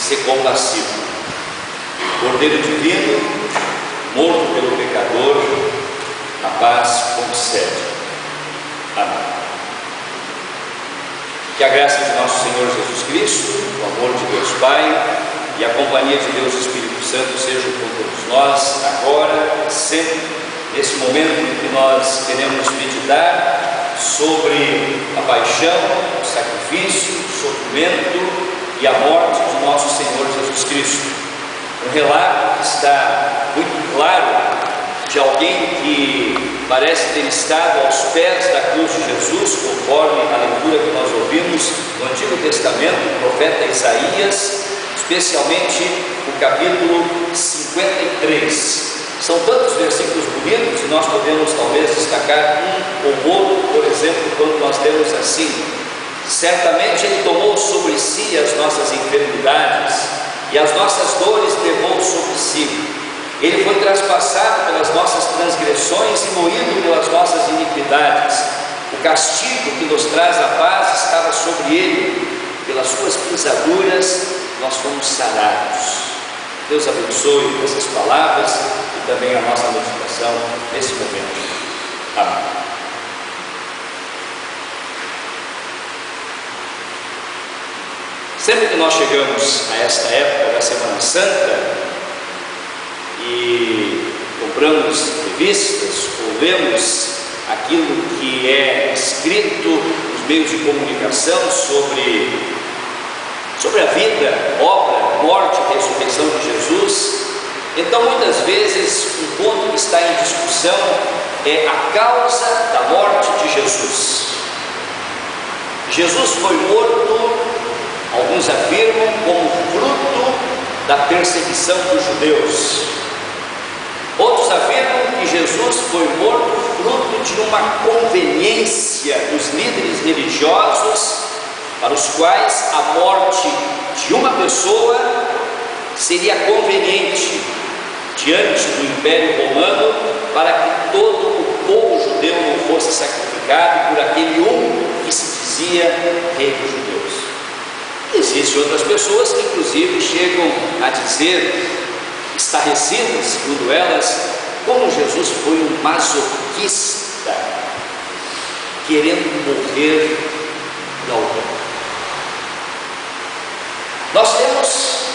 ser compassivo. Cordeiro divino, morto pelo pecador, a paz concede. Amém. Que a graça de nosso Senhor Jesus Cristo, o amor de Deus Pai e a companhia de Deus Espírito Santo sejam com todos nós, agora e sempre, nesse momento em que nós queremos meditar sobre a paixão, o sacrifício, o sofrimento e a morte de nosso Senhor Jesus Cristo. Um relato que está muito claro de alguém que parece ter estado aos pés da cruz de Jesus, conforme a leitura que nós ouvimos no Antigo Testamento, o profeta Isaías, especialmente o capítulo 53. São tantos versículos bonitos e nós podemos talvez destacar um ou outro, por exemplo, quando nós temos assim: certamente Ele tomou sobre si as nossas enfermidades e as nossas dores levou sobre si. Ele foi traspassado pelas nossas transgressões e moído pelas nossas iniquidades. O castigo que nos traz a paz estava sobre Ele. Pelas suas pisaduras nós fomos sarados. Deus abençoe essas palavras e também a nossa meditação nesse momento. Amém. Sempre que nós chegamos a esta época da Semana Santa e compramos revistas ou lemos aquilo que é escrito nos meios de comunicação sobre a vida, obra, morte e ressurreição de Jesus, então muitas vezes um ponto que está em discussão é a causa da morte de Jesus. Jesus foi morto, alguns afirmam, como fruto da perseguição dos judeus. Outros afirmam que Jesus foi morto fruto de uma conveniência dos líderes religiosos, para os quais a morte de uma pessoa seria conveniente diante do Império Romano, para que todo o povo judeu não fosse sacrificado por aquele que se dizia rei dos judeus. Existem outras pessoas que inclusive chegam a dizer, estarrecidas, segundo elas, como Jesus foi um masoquista, querendo morrer por alguém. Nós temos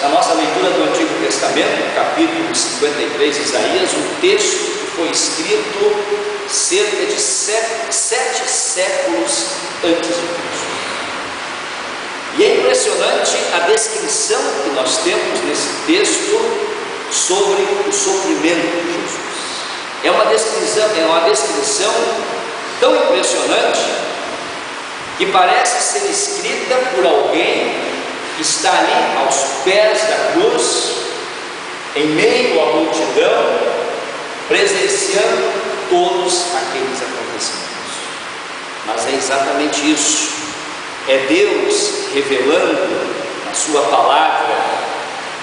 na nossa leitura do Antigo Testamento, capítulo 53 de Isaías, um texto que foi escrito cerca de 7 séculos antes de Cristo. E é impressionante a descrição que nós temos nesse texto sobre o sofrimento de Jesus. É uma descrição tão impressionante que parece ser escrita por alguém que está ali aos pés da cruz, em meio à multidão, presenciando todos aqueles acontecimentos. Mas é exatamente isso. É Deus revelando na sua palavra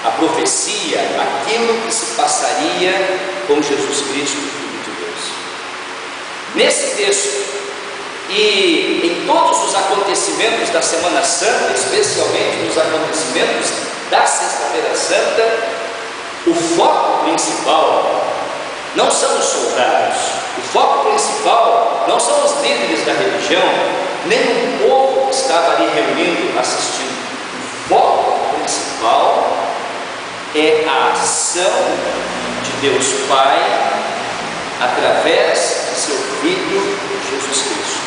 a profecia, aquilo que se passaria com Jesus Cristo, Filho de Deus. Nesse texto e em todos os acontecimentos da Semana Santa, especialmente nos acontecimentos da Sexta-feira Santa, o foco principal não são os soldados, o foco principal não são os líderes da religião, nem o povo que estava ali reunido, assistindo. O foco principal é a ação de Deus Pai através de seu Filho Jesus Cristo.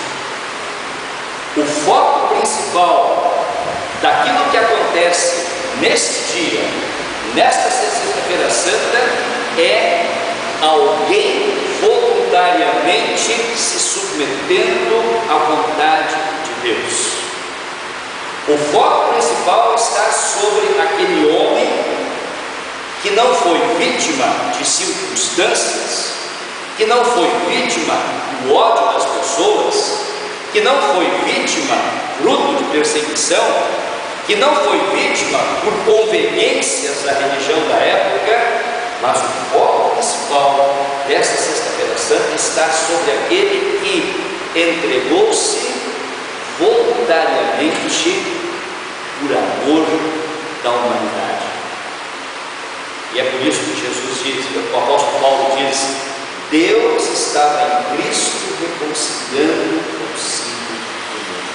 O foco principal daquilo que acontece nesse dia, nesta Sexta-feira Santa, é alguém voluntariamente se submetendo à vontade de Deus. O foco principal está sobre aquele homem que não foi vítima de circunstâncias, que não foi vítima do ódio das pessoas, que não foi vítima fruto de perseguição, que não foi vítima por conveniências da religião da época, mas o foco principal desta Sexta-feira Santa está sobre aquele que entregou-se voluntariamente por amor da humanidade. E é por isso que Jesus diz, o apóstolo Paulo diz: Deus estava em Cristo reconciliando consigo o mundo.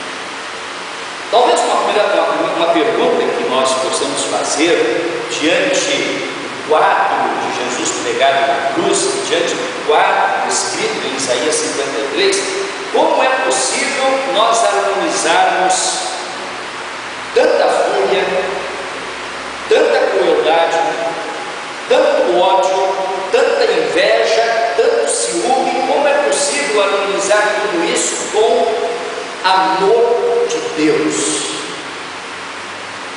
Talvez uma pergunta que nós possamos fazer diante do quadro de Jesus pregado na cruz, diante do quadro escrito em Isaías 53, como é possível nós harmonizarmos tanta fúria, tanta crueldade, tanto ódio, tanta inveja, tanto ciúme? Como é possível harmonizar tudo isso com amor de Deus?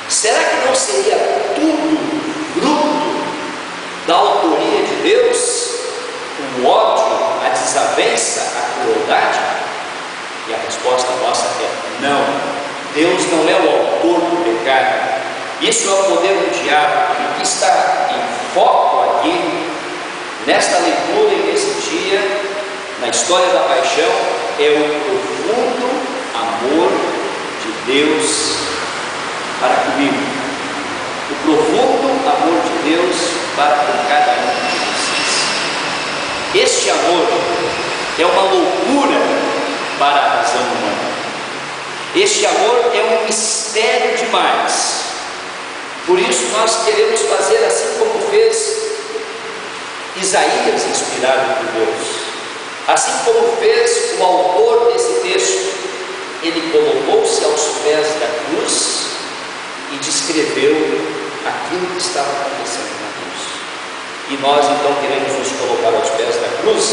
Será que não seria tudo fruto da autoria de Deus? O ódio, a desavença, a crueldade? E a resposta nossa é não. Deus não é o autor do pecado. Isso é o poder do diabo. E o que está em foco aqui, nesta leitura e nesse dia, na história da paixão, é o profundo amor de Deus para comigo, o profundo amor de Deus para com cada um de vocês. Este amor é uma loucura para a razão humana. Este amor é um mistério demais. Por isso nós queremos fazer assim como fez Isaías, inspirado por Deus. Assim como fez o autor desse texto, ele colocou-se aos pés da cruz e descreveu aquilo que estava acontecendo na cruz. E nós então queremos nos colocar aos pés da cruz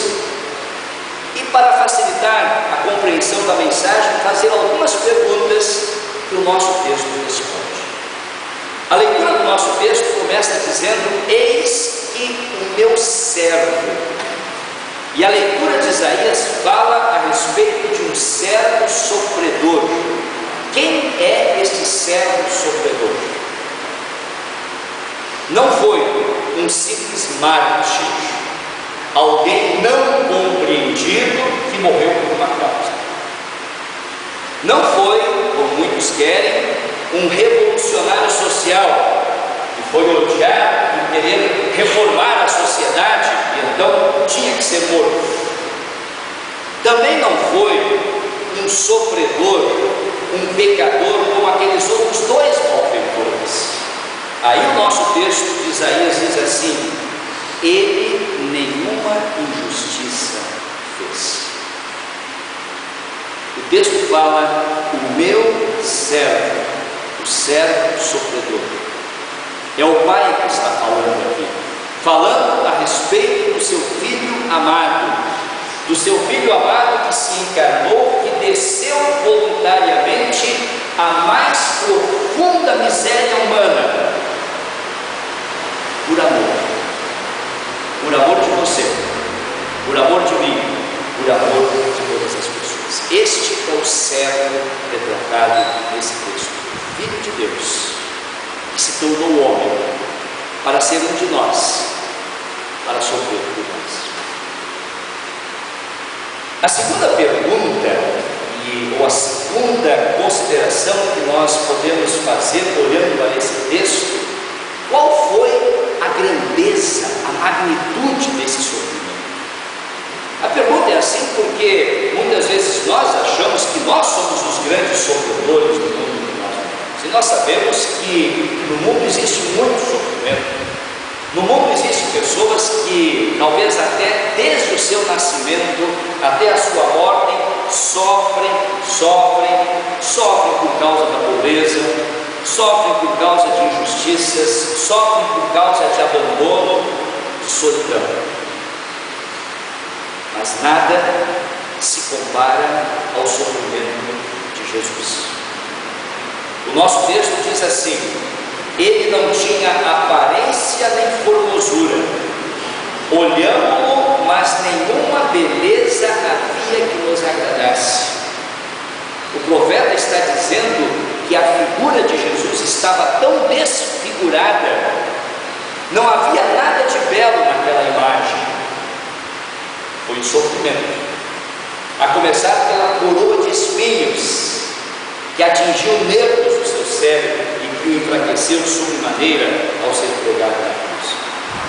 e, para facilitar a compreensão da mensagem, fazer algumas perguntas que o nosso texto responde. A leitura do nosso texto começa dizendo: eis que o meu servo. E a leitura de Isaías fala a respeito de um servo sofredor. Quem é este servo sofredor? Não foi um simples mártir, alguém não compreendido que morreu por uma causa. Não foi, como muitos querem, um revolucionário social que foi odiado por querer reformar a sociedade e então tinha que ser morto. Também não foi um sofredor, um pecador como aqueles outros dois malfeitores. Aí o nosso texto de Isaías diz assim: ele nenhuma injustiça fez. O texto fala: o meu servo, o servo sofredor. É o Pai que está falando aqui, falando a respeito do seu Filho amado, do seu Filho amado que se encarnou, que desceu voluntariamente à mais profunda miséria humana, por amor de você, por amor de mim, por amor de todas as pessoas. Este é o servo retratado nesse texto, o Filho de Deus, que se tornou homem para ser um de nós, para sofrer por nós. A segunda pergunta, ou a segunda consideração que nós podemos fazer olhando para esse texto: qual foi a grandeza, a magnitude desse sofrimento? A pergunta é assim porque muitas vezes nós achamos que nós somos os grandes sofredores do mundo que nós vivemos. E nós sabemos que no mundo existe muito sofrimento. No mundo existem pessoas que, talvez até desde o seu nascimento até a sua morte, sofrem por causa da pobreza, sofrem por causa de injustiças, sofrem por causa de abandono, de solidão. Mas nada se compara ao sofrimento de Jesus. O nosso texto diz assim: ele não tinha aparência nem formosura, olhamos-lo, mas nenhuma beleza havia que nos agradasse. O profeta está dizendo que a figura de Jesus estava tão desfigurada, não havia nada de belo naquela imagem. Foi o sofrimento, a começar pela coroa de espinhos que atingiu nervos do seu cérebro e que o enfraqueceu. padeceu sobremaneira ao ser pregado na cruz.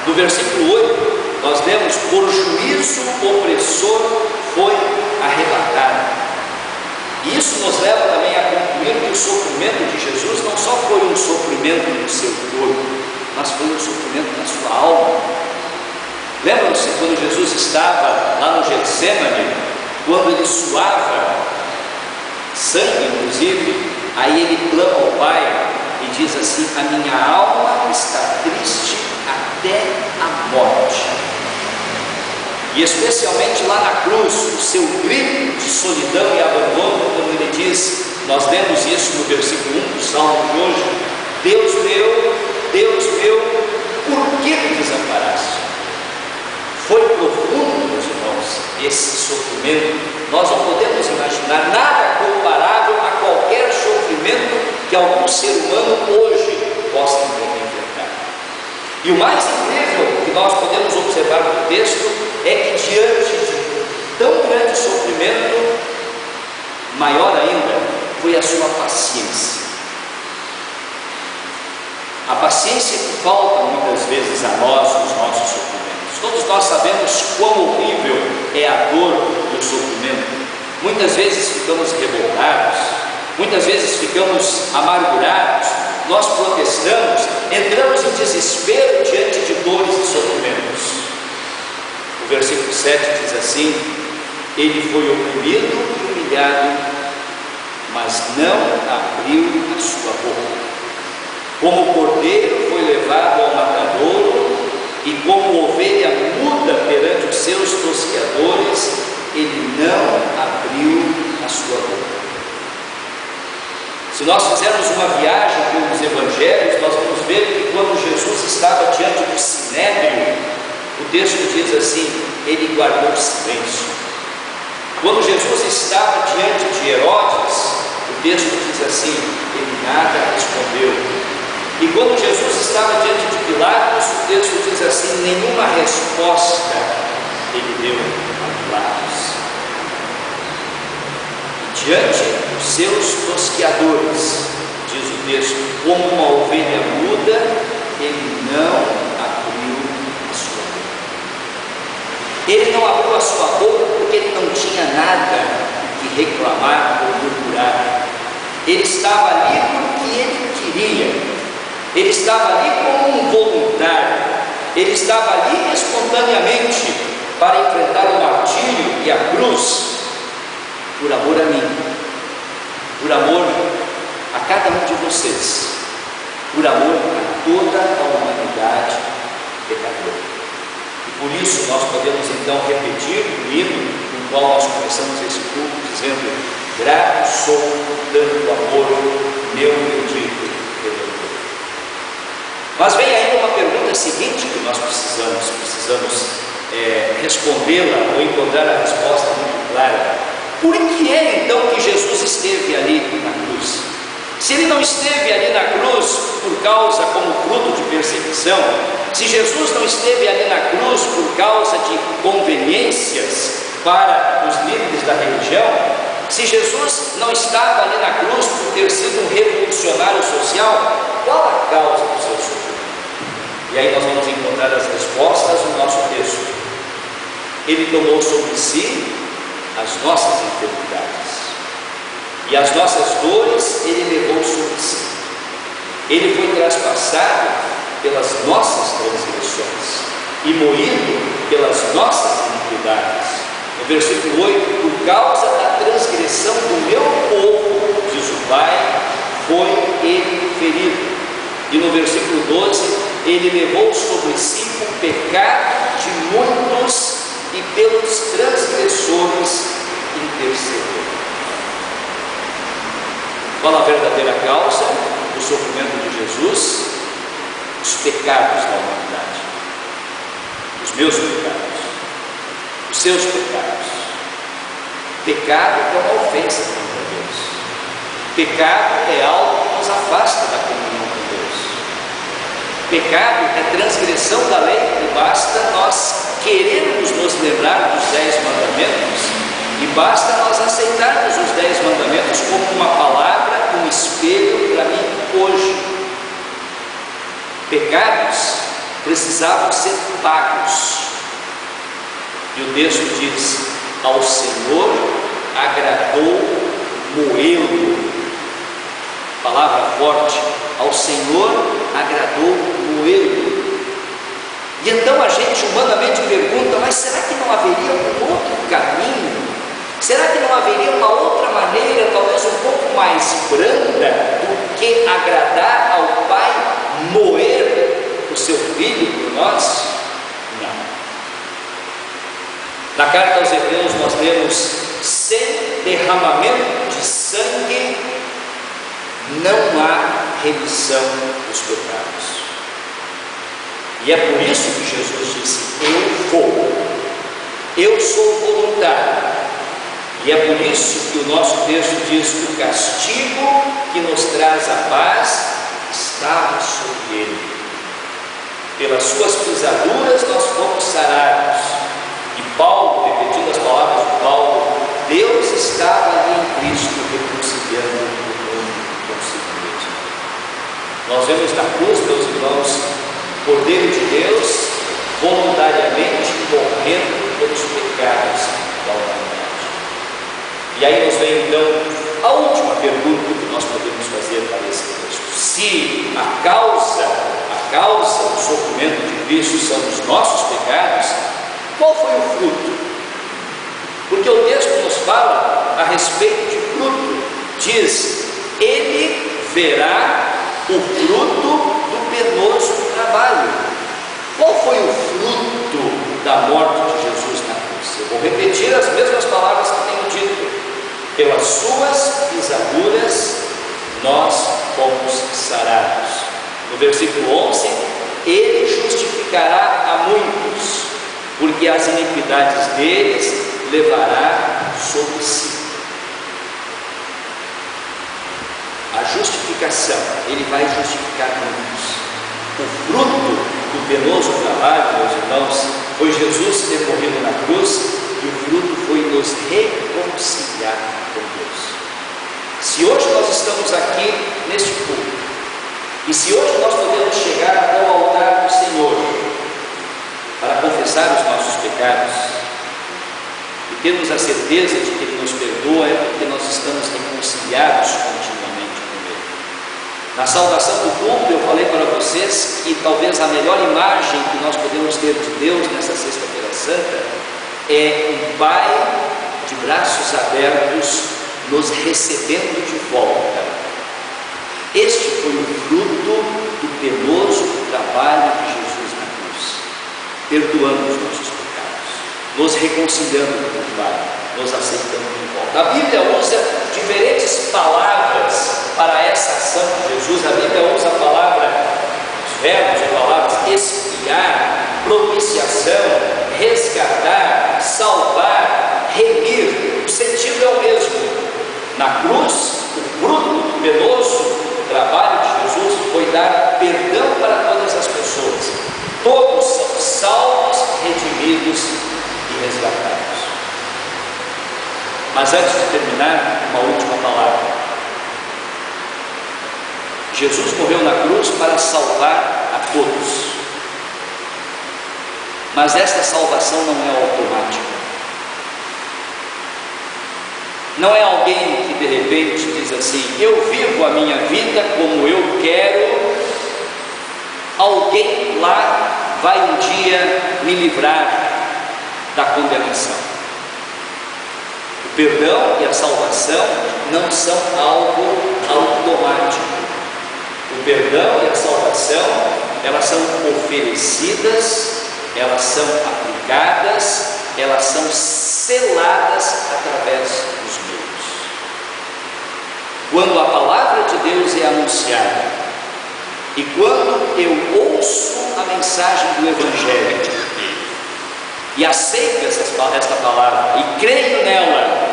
No versículo 8, nós lemos: por juízo opressor foi arrebatado. E isso nos leva também a concluir que o sofrimento de Jesus não só foi um sofrimento no seu corpo, mas foi um sofrimento na sua alma. Lembram-se quando Jesus estava lá no Getsemane, quando ele suava sangue, inclusive, aí ele clama ao Pai e diz assim: a minha alma está triste até a morte. E especialmente lá na cruz, o seu grito de solidão e abandono, quando ele diz, nós lemos isso no versículo 1 do Salmo de hoje: Deus meu, por que me desamparaste? Foi profundo, meus irmãos, esse sofrimento. Nós não podemos imaginar nada comparável a qualquer sofrimento que algum ser humano hoje possa enfrentar. E o mais incrível que nós podemos observar no texto é que diante de tão grande sofrimento, maior ainda foi a sua paciência. A paciência que falta muitas vezes a nós nos nossos sofrimentos. Todos nós sabemos quão horrível é a dor do sofrimento. Muitas vezes ficamos revoltados, muitas vezes ficamos amargurados, nós protestamos, entramos em desespero diante de dores e sofrimentos. O versículo 7 diz assim: ele foi oprimido e humilhado, mas não abriu a sua boca. Como cordeiro foi levado ao matadouro, e como ovelha muda perante os seus tosqueadores, ele não abriu a sua boca. Se nós fizermos uma viagem pelos evangelhos, nós vamos ver que quando Jesus estava diante do sinédrio, o texto diz assim: ele guardou silêncio. Quando Jesus estava diante de Herodes, o texto diz assim: ele nada respondeu. E quando Jesus estava diante de Pilatos, o texto diz assim: nenhuma resposta ele deu a Pilatos. Diante dos seus tosqueadores, diz o texto, como uma ovelha muda, ele não abriu a sua boca. Ele não abriu a sua boca porque ele não tinha nada que reclamar ou murmurar. Ele estava ali porque ele queria. Ele estava ali como um voluntário. Ele estava ali espontaneamente para enfrentar o martírio e a cruz, por amor a mim, por amor a cada um de vocês, por amor a toda a humanidade pecadora. E por isso nós podemos então repetir o hino com o qual nós começamos esse culto, dizendo: grato sou por tanto amor, meu bendito Redentor. Mas vem ainda uma pergunta seguinte que nós precisamos respondê-la ou encontrar a resposta muito clara. Por que é então que Jesus esteve ali na cruz? Se ele não esteve ali na cruz por causa como fruto de perseguição, se Jesus não esteve ali na cruz por causa de conveniências para os líderes da religião, se Jesus não estava ali na cruz por ter sido um revolucionário social, qual a causa do seu sofrimento? E aí nós vamos encontrar as respostas no nosso texto. Ele tomou sobre si as nossas enfermidades, e as nossas dores ele levou sobre si. Ele foi traspassado pelas nossas transgressões e moído pelas nossas iniquidades. No versículo 8, por causa da transgressão do meu povo, diz o Pai, foi ele ferido. E no versículo 12, ele levou sobre si o pecado de muitos e pelos transgressores intercedeu. Qual a verdadeira causa do sofrimento de Jesus? Os pecados da humanidade, os meus pecados, os seus pecados. Pecado é uma ofensa contra Deus. Pecado é algo que nos afasta da comunhão com Deus. Pecado é transgressão da lei, e basta nós querermos nos lembrar dos 10 mandamentos, e basta nós aceitarmos os 10 mandamentos como uma palavra, um espelho para mim hoje. pecados precisavam ser pagos. E o texto diz: ao Senhor agradou moê-lo. Palavra forte. Ao Senhor agradou moê-lo. E então a gente humanamente pergunta: mas será que não haveria um outro caminho? Será que não haveria uma outra maneira, talvez um pouco mais branda, do que agradar ao Pai, moer o seu Filho por nós? Não. Na carta aos Hebreus nós lemos: sem derramamento de sangue não há remissão dos pecados. E é por isso que Jesus disse: eu sou voluntário. E é por isso que o nosso texto diz: o castigo que nos traz a paz estava sobre ele. Pelas suas pisaduras nós fomos sarados. E Paulo, repetindo as palavras de Paulo, Deus estava ali em Cristo reconciliando o mundo consigo mesmo. Nós vemos na cruz, meus irmãos, o Cordeiro de Deus voluntariamente morrendo pelos pecados da humanidade. E aí nos vem então a última pergunta que nós podemos fazer para esse texto: se a causa do sofrimento de Cristo são os nossos pecados, qual foi o fruto? Porque o texto nos fala a respeito de fruto. Diz: ele verá o fruto do penoso trabalho. Qual foi o fruto da morte de Jesus na cruz? Eu vou repetir as mesmas palavras que tenho dito: pelas suas pisaduras nós fomos sarados. No versículo 11: ele justificará a muitos, porque as iniquidades deles levará sobre si. A justificação, ele vai justificar muitos. O fruto do penoso trabalho, meus irmãos, foi Jesus ter morrido na cruz, e o fruto foi nos reconciliar com Deus. Se hoje nós estamos aqui neste culto, e se hoje nós podemos chegar até o altar do Senhor para confessar os nossos pecados e termos a certeza de que Ele nos perdoa, é porque nós estamos reconciliados continuamente com Ele. Na saudação do culto eu falei para vocês que talvez a melhor imagem que nós podemos ter de Deus nessa Sexta-feira Santa é um Pai de braços abertos nos recebendo de volta. Este foi o fruto do penoso trabalho de Jesus na cruz, perdoando os nossos pecados, nos reconciliando com o Pai, nos aceitando de volta. A Bíblia usa diferentes palavras para essa ação de Jesus. A Bíblia usa a palavra, os verbos e palavras expiar, propiciação, resgatar, salvar, remir. O sentido é o mesmo. Na cruz, o fruto do penoso trabalho de Jesus foi dar perdão para todas as pessoas. Todos são salvos, redimidos e resgatados. Mas antes de terminar, uma última palavra. Jesus morreu na cruz para salvar a todos. Mas esta salvação não é automática. Não é alguém que de repente diz assim: eu vivo a minha vida como eu quero, alguém lá vai um dia me livrar da condenação. O perdão e a salvação não são algo automático. O perdão e a salvação, elas são oferecidas, elas são aplicadas, elas são seladas através dos meios. Quando a palavra de Deus é anunciada e quando eu ouço a mensagem do Evangelho e aceito esta palavra e creio nela,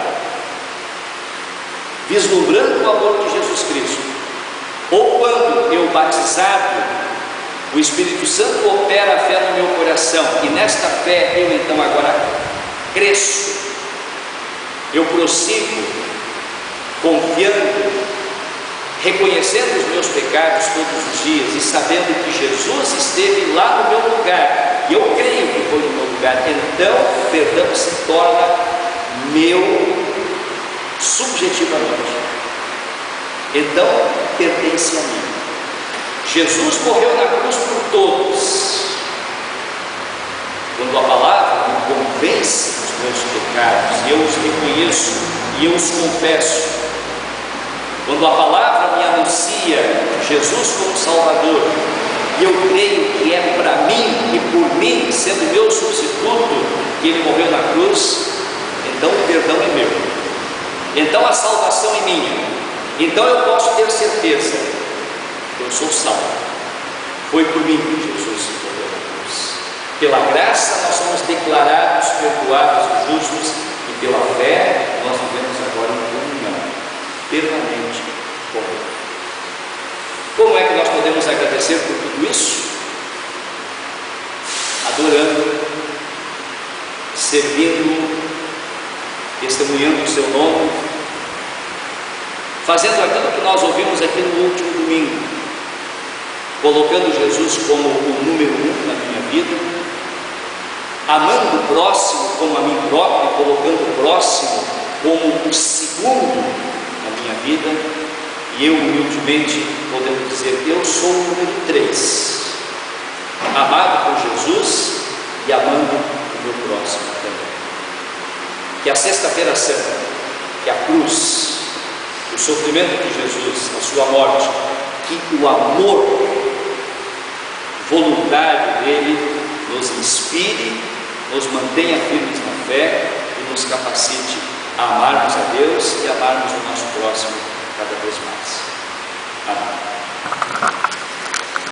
vislumbrando o amor de Jesus Cristo, ou quando eu batizado, o Espírito Santo opera a fé no meu coração e nesta fé eu então agora cresço, eu prossigo confiando, reconhecendo os meus pecados todos os dias e sabendo que Jesus esteve lá no meu lugar, e eu creio que foi no meu lugar, então o perdão se torna meu subjetivamente. Então pertence a mim. Jesus morreu na cruz por todos. Quando a palavra me convence dos meus pecados, e eu os reconheço e eu os confesso, quando a palavra me anuncia Jesus como Salvador, e eu creio que é para mim e por mim, sendo meu substituto, que Ele morreu na cruz, então o perdão é meu, então a salvação é minha, então eu posso ter certeza que eu sou salvo. Foi por mim que Jesus morreu na cruz. Pela graça nós somos declarados perdoados e justos, e pela fé nós vivemos agora em comunhão permanente com Ele. Como é que nós podemos agradecer por tudo isso? Adorando, servindo, testemunhando o seu nome, fazendo aquilo que nós ouvimos aqui no último domingo, colocando Jesus como o número 1 na minha vida, amando o próximo como a mim próprio, colocando o próximo como o segundo na minha vida, e eu humildemente podendo dizer, eu sou o número 3, amado por Jesus e amando o meu próximo também. Que a Sexta-feira Santa, que a cruz, o sofrimento de Jesus, a sua morte, que o amor voluntário dele nos inspire, nos mantenha firmes na fé e nos capacite a amarmos a Deus e amarmos o nosso próximo cada vez mais. Amém.